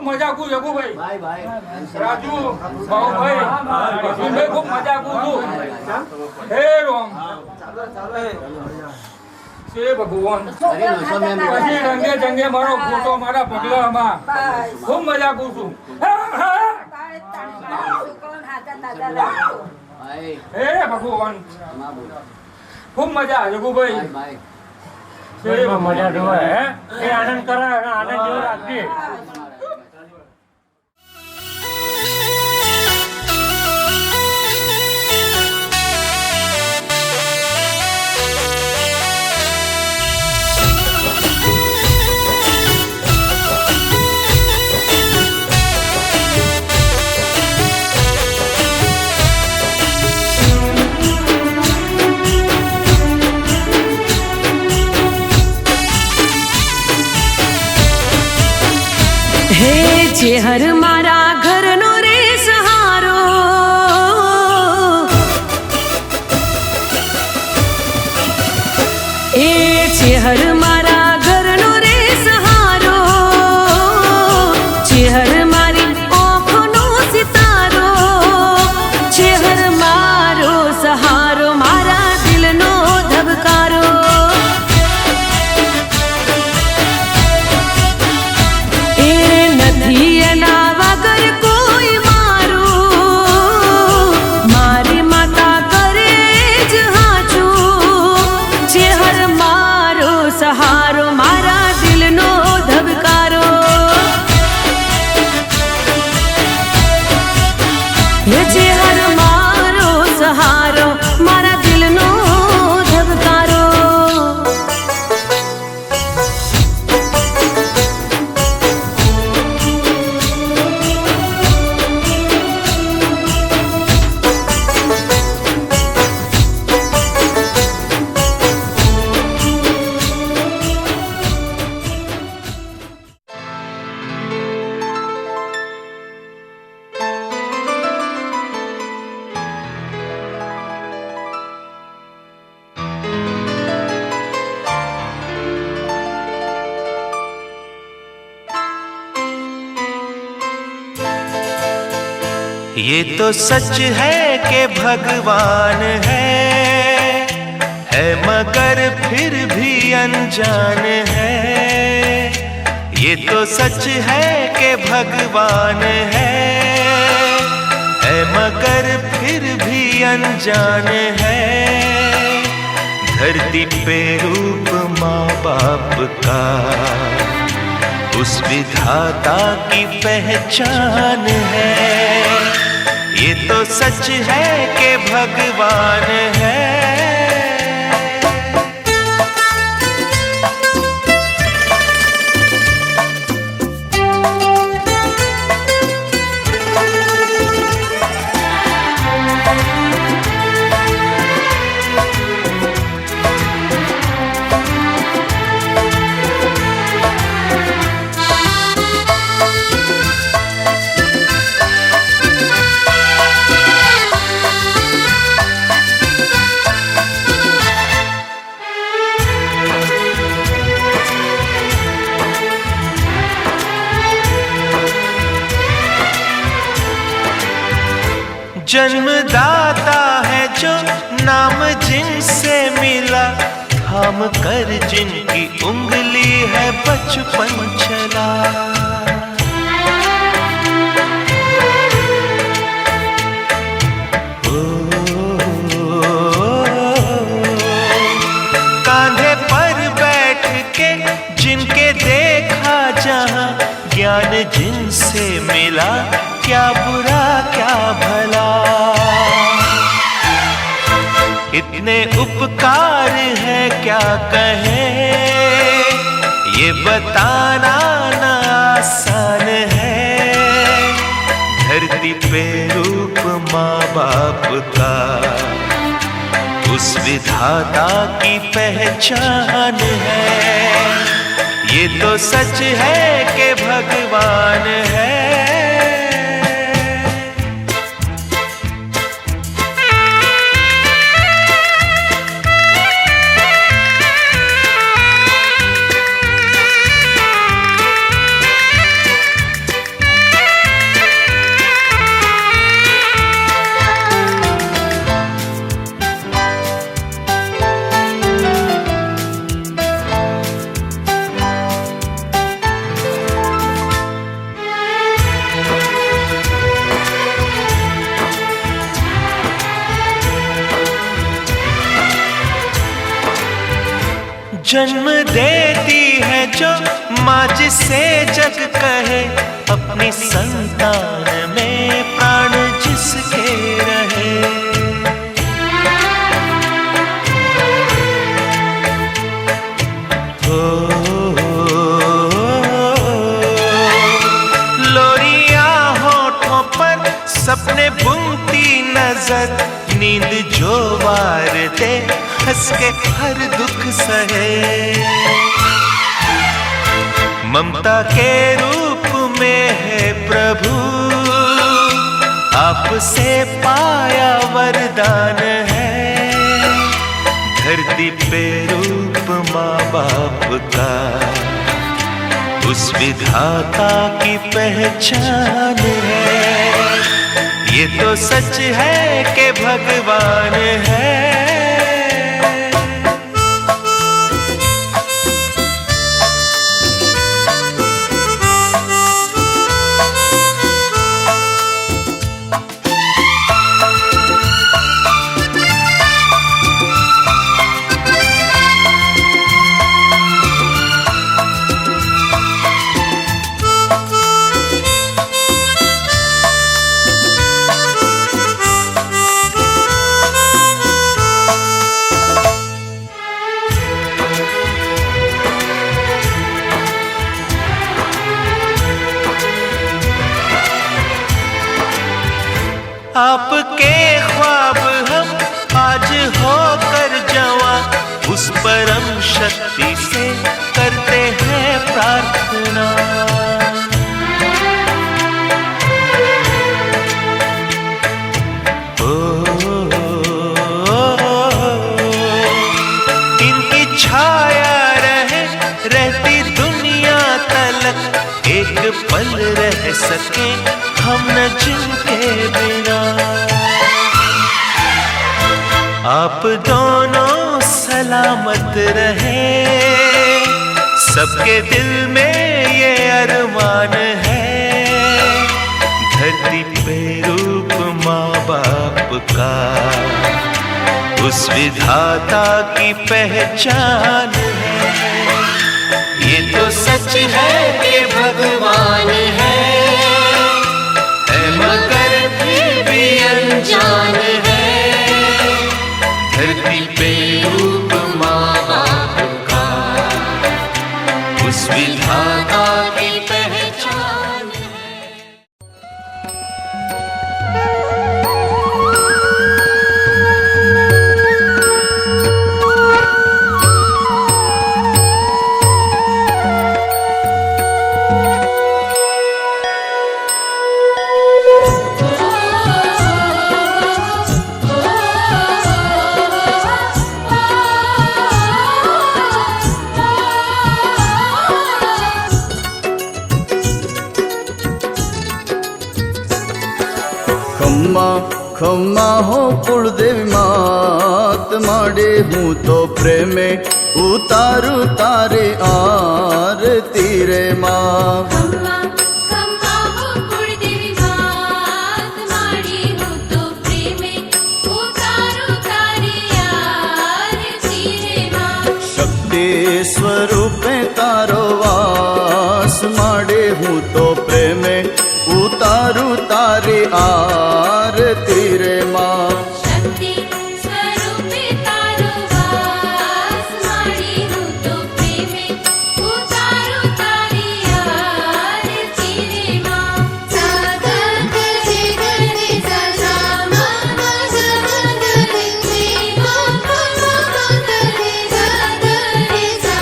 મજા કુ જગુભાઈ ભાઈ ભાઈ રાજુ ભાઉભાઈ અર્જુનભાઈ ખૂબ મજા કુ છું હે રામ હે ભગવાન પછી રંગે જંગે મારો ફોટો મારા પગલામાં ખૂબ મજા કુ છું હે ભગવાન ખૂબ મજા જગુભાઈ મજા જોવે હે એ આનંદ કરે આનંદ જેવો રાખજે ચેહર મારા ઘરનો રે સહારો એ ચેહર મારા ઘરનો રે સહારો ચેહર મારી આંખોનો સિતારો ચેહર મારો સહારો મારા દિલનો ધબકારો સહારો મારા દિલનો ધબકારો એ ચેહર મારો સહારો મારા દિલનો ધબકારો ये तो सच है कि भगवान है मगर फिर भी अनजान है। ये तो सच है कि भगवान है मगर फिर भी अनजान है। धरती पे रूप माँ बाप का उस विधाता की पहचान है। ये तो सच है कि भगवान है। जन्मदाता है जो नाम जिनसे मिला, थाम कर जिनकी उंगली है बचपन चला। कांधे पर बैठ के जिनके देखा जहां, ज्ञान जिनसे मिला, क्या बुरा क्या भला। इतने उपकार है क्या कहें, ये बताना ना आसान है। धरती पे रूप माँ बाप का उस विधाता की पहचान है। ये तो सच है कि भगवान है। जन्म देती है जो माँ जिसे जग कहे, अपनी संतान में प्राण जिसके रहे। लोरिया होठों पर सपने बुनती नजर, नींद जो वार दे हंस के हर दुख सहे। ममता के रूप में है प्रभु, आपसे पाया वरदान है। धरती पे रूप माँ बाप का, उस विधाता की पहचान है। ये तो सच है कि भगवान है। आपके ख्वाब हम आज होकर जवां, उस परम शक्ति से करते हैं प्रार्थना। इनकी छाया रहती दुनिया तलक, एक पल रह सके हम न जिनके बिना। आप दोनों सलामत रहे, सबके दिल में ये अरमान है। धरती पे रूप माँ बाप का, उस विधाता की पहचान है। ये तो सच है कि भगवान है, मगर फिर भी अनजान है। धरती पे रूप माँ बाप का, उस विधाता की पहचान है। खम्मा हो कुलदेवी मात माडे, हूँ तो प्रेमे उतारू तारे आरती रे माँ। खम्मा हो कुलदेवी मात माडे, हूँ तो प्रेमे उतारू तारे आरती रे माँ। शक्ति स्वरूपे तारो वास माडे, हूँ तो प्रेमे उतारू तारी आरती रे माँ। शक्ति स्वरूपे तारो वास माडे, हूँ तो प्रेमे उतारू तारी आरती रे माँ। सा गा गा रे गा रे सा सा मा मा गा गा गा रे रे मा मा मा गा रे गा गा रे सा।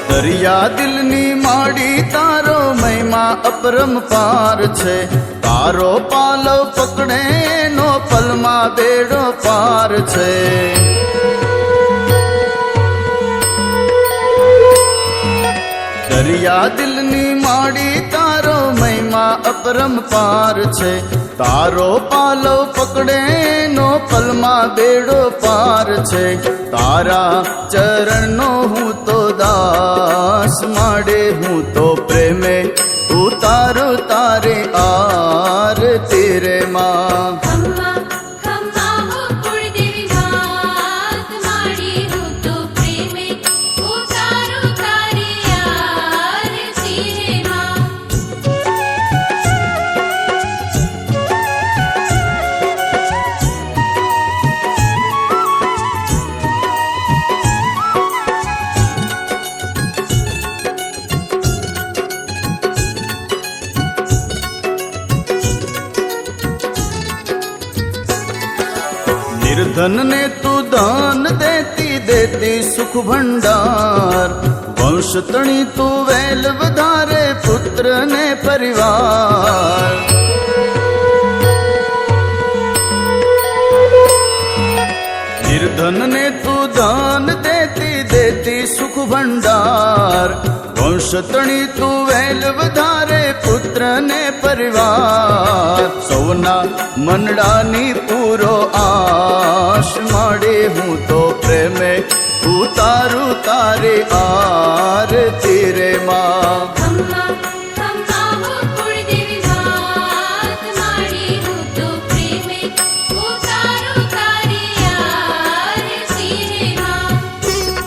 दरिया दिलनी माड़ी तारो महिमा अपरंपार छे। तारो पालव पकड़े नो पलमा बेड़ो पार छे। दरिया दिलनी माड़ी तारो महिमा अपरंपार छे। तारो पालव पकड़े नो पलमा बेड़ो पार छे। तारा चरण नो हूँ तो दास माडे, हूँ तो प्रेमे निर्धन ने तू दान देती देती सुख भंडार वंश तणी तू वेल वधारे पुत्र ने परिवार निर्धन ने तू दान देती देती सुख भंडार वंश तणी तू वेल वधारे पुत्र ने परिवार सौना मनडानी पूरो आश माडे हूँ तो प्रेमे उतारू तारे आरती रे माँ खम्मा खम्मा हो कुळदेवी मात माडी हूँ तो प्रेमे उतारू तारी आरती रे माँ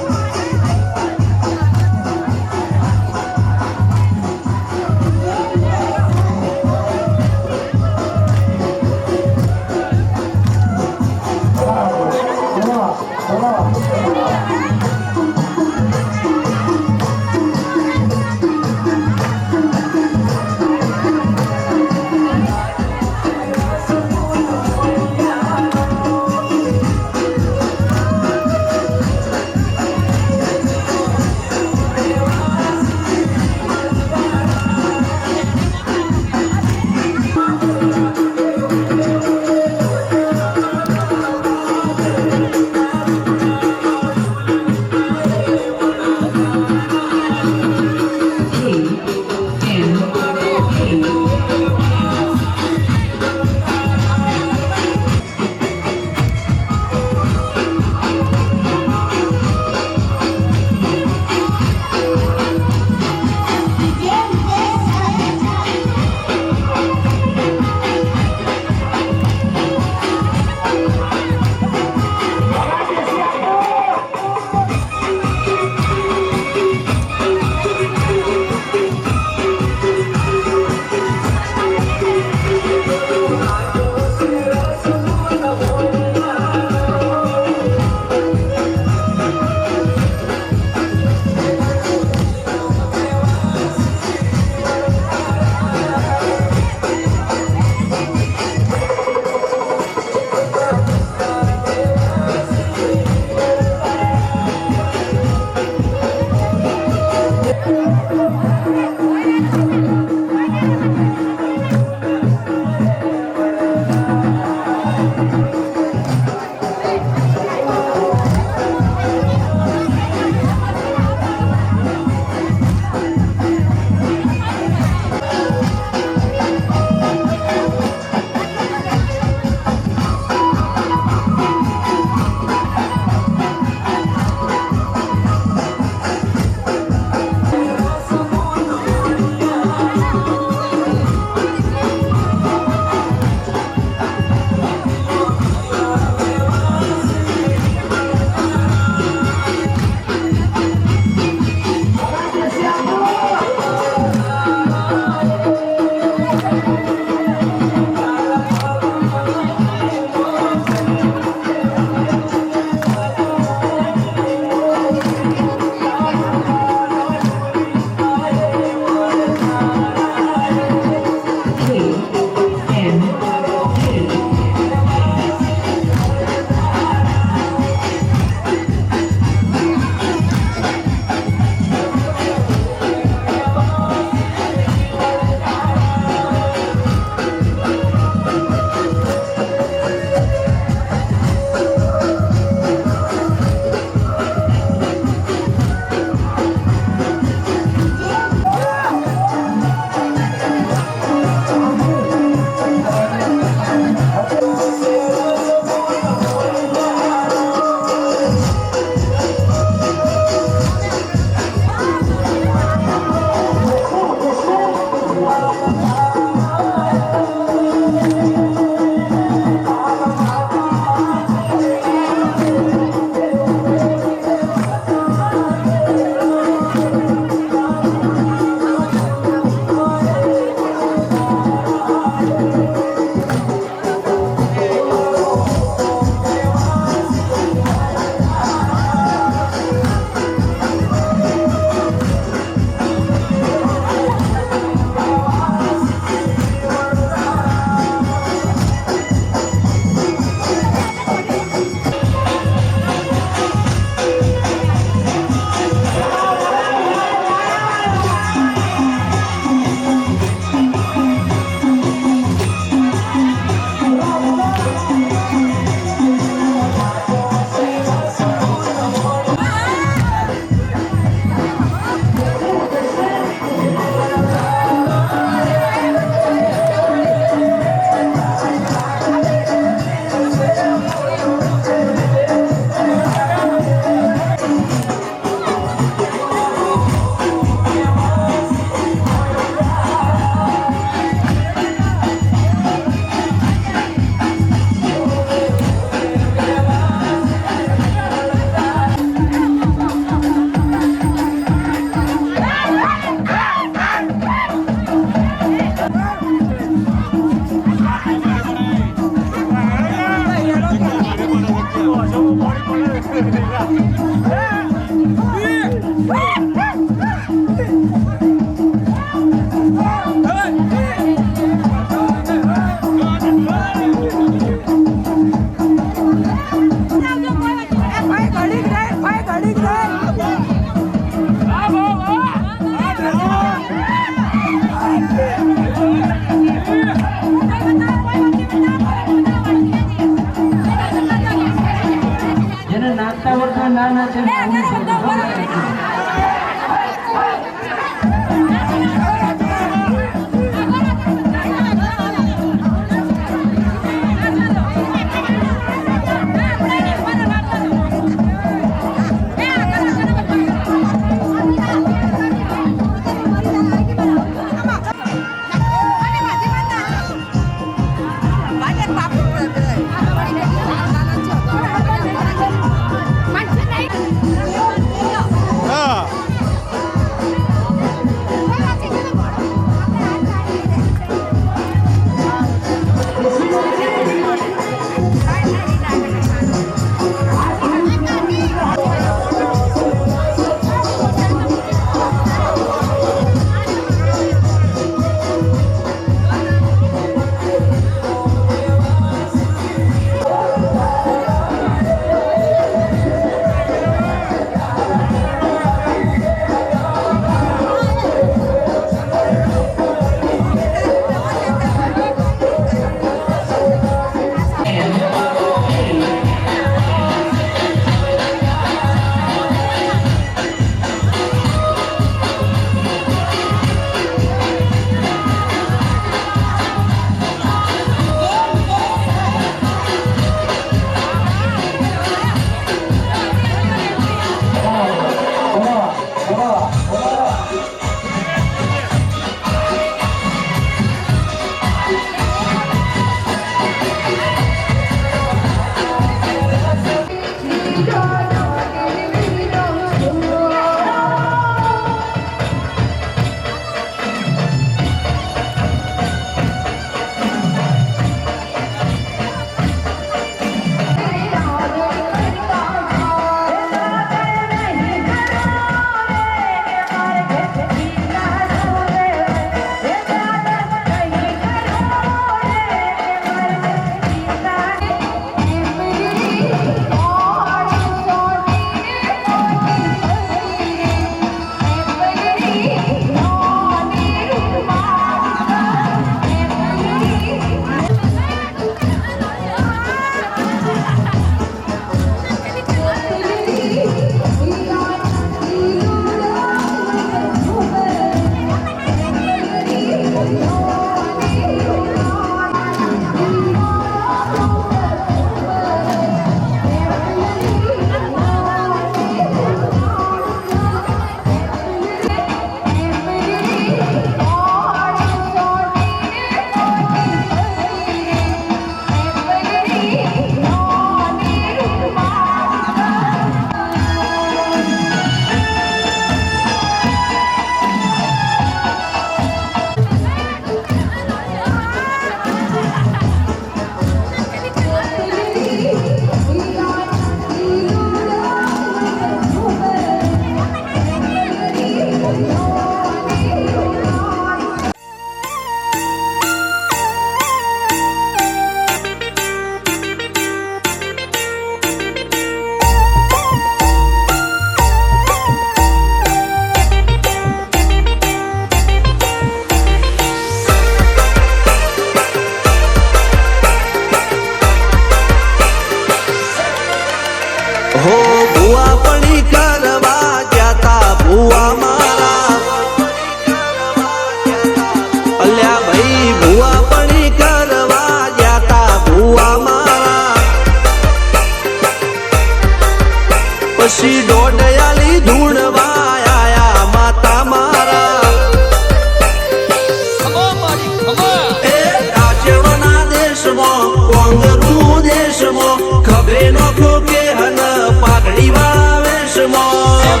દેશમાં કોંગરું દેશમાં ખભે નોખો કે હન પાઘડી વાળા વેશમાં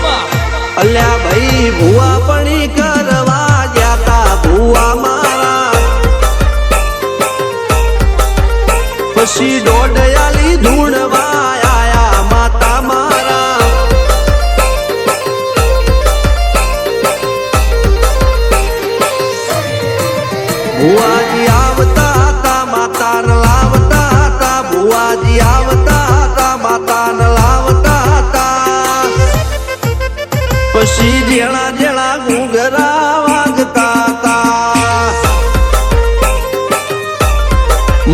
અલ્યા ભાઈ ભુવા પણી કરવા જાતા ભુવા મારા પછી દોડયાલી ધૂણવા આયા માતા મારા ભુવાજી આવતા હતા માતાને લાવતા હતા ભુવાજી આવતા હતા માતાને લાવતા હતા પછી જેણા જેણા ઘૂંઘરા વાગતા હતા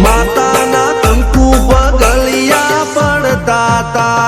માતાના કંકુ પગલિયા પડતા હતા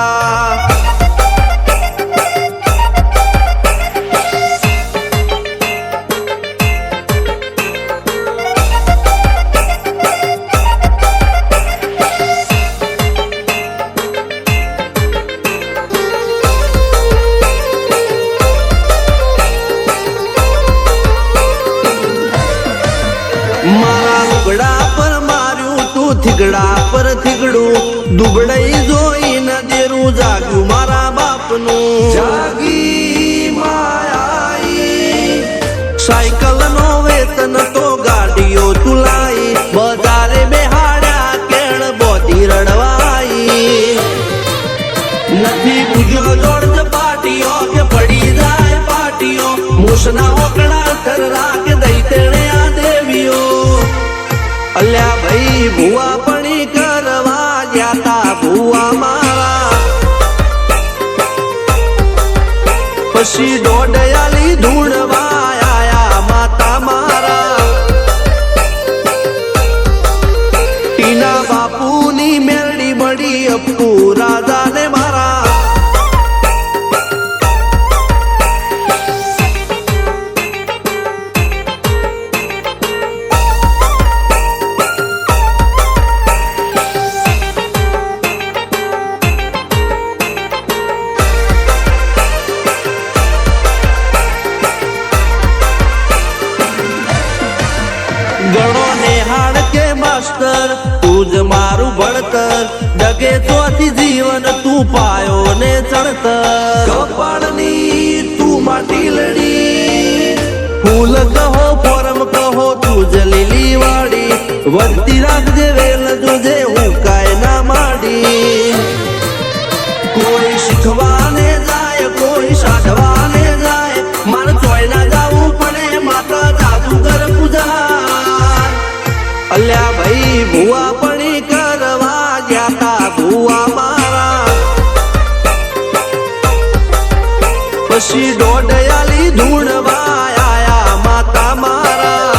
મારા લુગડા પર માર્યું તું થીગડા પર થીગડું દુબળઈ જોઈને દેરું જાગ્યું મારા બાપનું જાગી માયાઈ સાયકલ નો વેતન તો ગાડીઓ તુલાઈ બજારે બેહાડ્યા કેણ બોધી રડવાઈ નથી પૂજ્યો જોડ પાટીઓ કે પડી જાય પાટીઓ મૂસના ઓકડા થરરા કે દઈ તેણે આ દેવીઓ અલ્યા ભાઈ ભુવા પણી કરવા જાતા ભુવા મારા પછી દોડયાલી ધૂણવા આયા માતા મારા ટીના બાપુની મેરડી મળી અપ્પુ રાજાને મારા ગણો નેહાડ કે માસ્ટર તું જ મારું ભણતર ડગે ચોથી જીવન તું પાયો ને ચણતર કપાળની તું માટી લડી ફૂલ કહો ફોરમ કહો તું જ લીલી વાડી વધતી રાખજે વેલ જોજે હું કાય ના માડી કોઈ શીખવાને જાય કોઈ સાધવાને જાય મારે ચોય ના જાવું પડે માતા જાદુગર પૂજા અલ્યા ભાઈ ભુવા પણી કરવા જાતા ભુવા મારા પછી દોડયાલી ધૂણવા આયા માતા મારા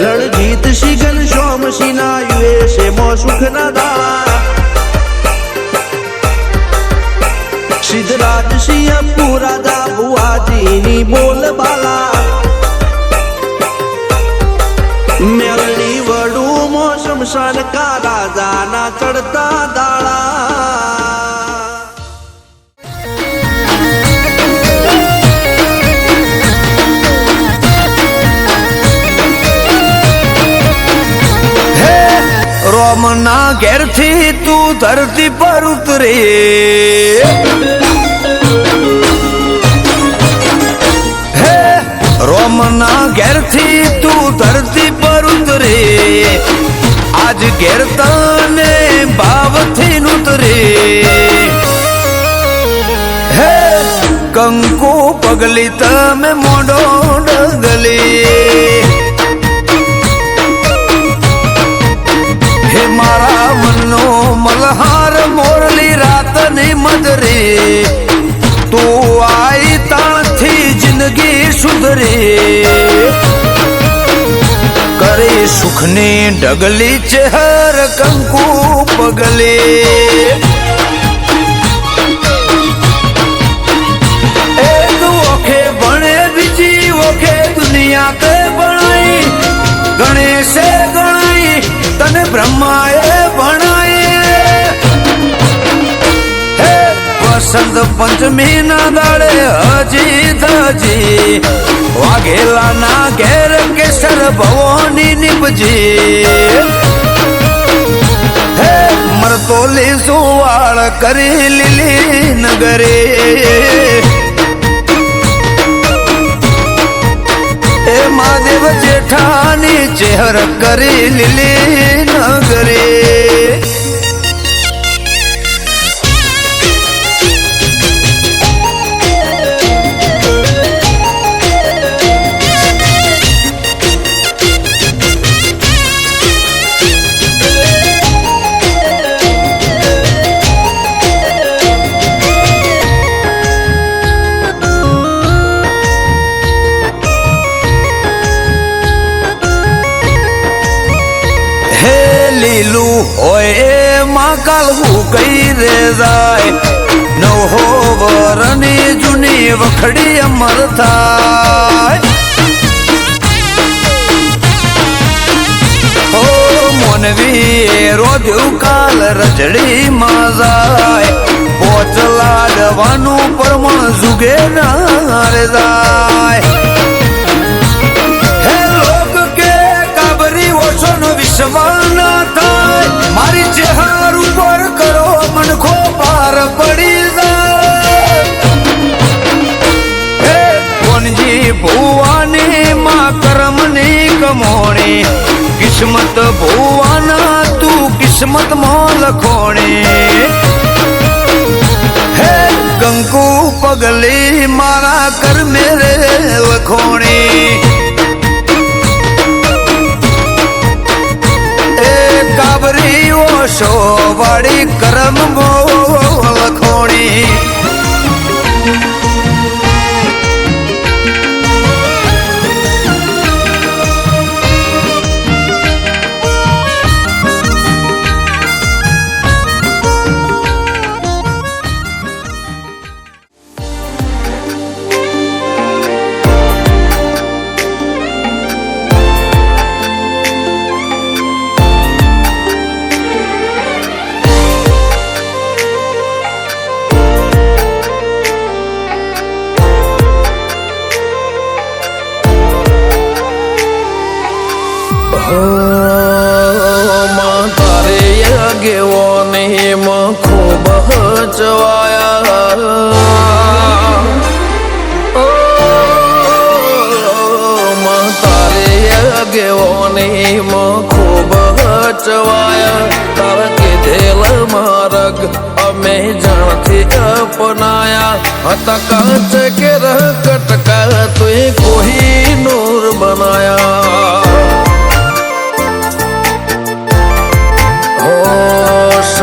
રણજીત શિગન સોમસી ના યુએસે મો સુખ ના દાળા સિદ્ધરાજ સિંહ પુરાદા ભુવાજીની બોલ બાલા મેલડી વડું મોસમ સનકા રાજાના ચડતા દાળા રોમના ઘેરથી તું ધરતી પર ઉતરે રોમના ઘેરથી તું ધરતી પર ઉતરે આજ ઘેર તને ભાવથી ઉતરે હે કંકુ પગલી તમે મોઢો ડગલી હે મારા મનનો મલહાર મોરલી રાતની મદરે તું આઈ તાણથી જિંદગી સુધરે કરે સુખની ઢગલી ચહેર કંકુ પગલે એક ઓખે ભણે બીજી ઓખે દુનિયા કે ભણાઈ ગણેશે ગણાઈ તને બ્રહ્માએ ભણાઈ હે વસંત પંચમી ના દાડે હજી ધજી વાઘેલા ના ઘેર કેસર ભવોની નીપજી હે મરતોલી સુવાળ કરી લીલી નગરે એ મહાદેવ જેઠાની ચેહર કરી લીલી નગરે લીલું હોય એમાં કાલ હું કઈ રે જાય નવો વરની જૂની વખડી અમર થાય ઓ મોનવી રોધ્યું કાલ રજડી માં જાય પોચ લાડવાનું પરમણ જુગે ના રે જાય વિશ્વાસ થાય મારી ચહેર ઉપર કરો મનખો પાર પડી જાય કોનજી ભુવાની માં કર્મની કમોણી કિસ્મત ભુવાના તું કિસ્મત માં લખોણી હે કંકુ પગલી મારા કર્મે રે લખોણી કાબરી ઓશો વાળી કરમ લખોણી તારે આગેવાની માં ખૂબ હચવાયા તારે આગેવાની માં ખૂબ હચવાયા તારા કીધેલ માર્ગ અમે જાણથી અપનાયા હતા કાચ કે કટકા તુએ કોઈ નૂર બનાયા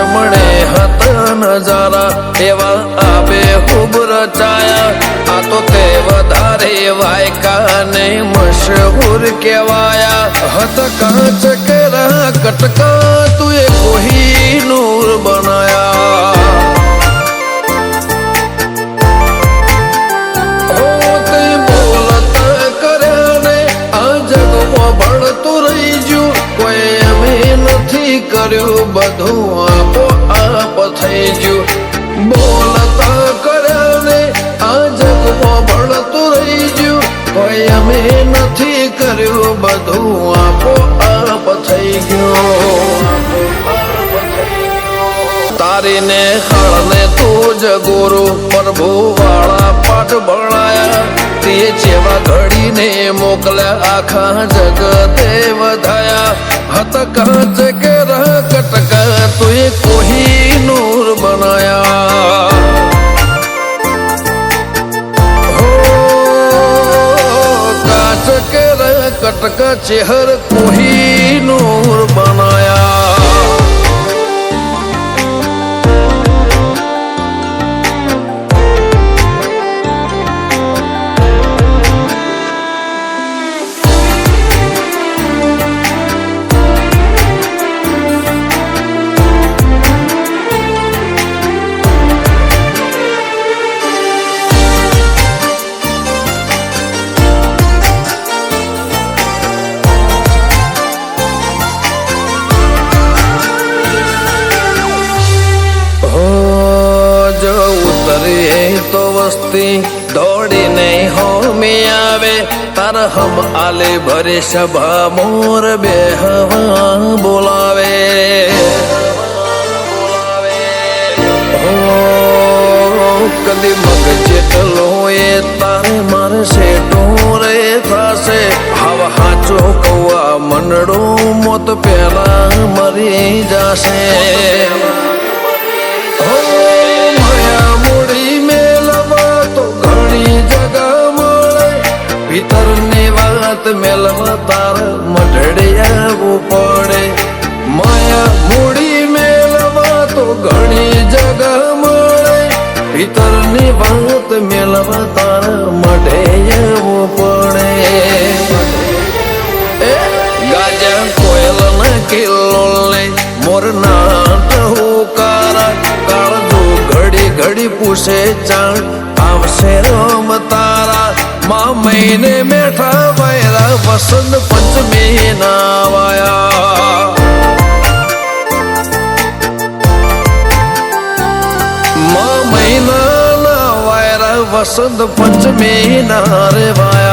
મળે હતા નજારા એવા આબે ખૂબ રચાયા આ તો તે વધારે વાયકા ને મશહૂર કહેવાયા હતા કાચ કેરા કટકા તુએ કોઈ નૂર બનાયા તે બોલતા કર્યા ને આ જગમાં ભણતું રહી ગયું કોઈ અમે નથી કર્યું બધું આપો આપ થઈ ગયું બોલતા કર્યા ને આ જગમાં ભણતું રહી ગયું કોઈ અમે નથી કર્યું બધું આપો આપ થઈ ગયું તારીને હળને તું જ ગુરુ પ્રભુ વાળા પાઠ ભણાયા તે જેવા ઘડીને મોકલ્યા આખા જગતે વધાયા હત કાચ કે કટકા તુએ કોઈ નૂર બનાયા કાચ કે કટકા ચેહર કોઈ નૂર બનાયા વતી દોડીને હોમે આવે તાર હમ આલે ભરે સભા મોર બેહવા બોલાવે કદી મગ જેટલો એ તારે મારે સેટો રે થશે હવા હાચો કૌવા મંડળો મોત પેલા મરી જશે માયા મૂડી મેલવા તો ઘણી જગા મળે ભીતરની વાત મેલવા તાર મઢડે આવવું પડે માયા મૂડી મેલવા તો ઘણી જગા મળે ભીતરની વાત મેલવા તારા મઢે આવવું પડે ગાજા કોયલ ના કિલ્લો લે મોર ના હુકારા કાળજો ઘડી ઘડી પૂછે ચાણ આવશે રમ તારા મા મહિને મેઠા વૈરા વસંત પંચમી ના વાયા મહિના ના વાયરા વસંત પંચમી ના રે વાયા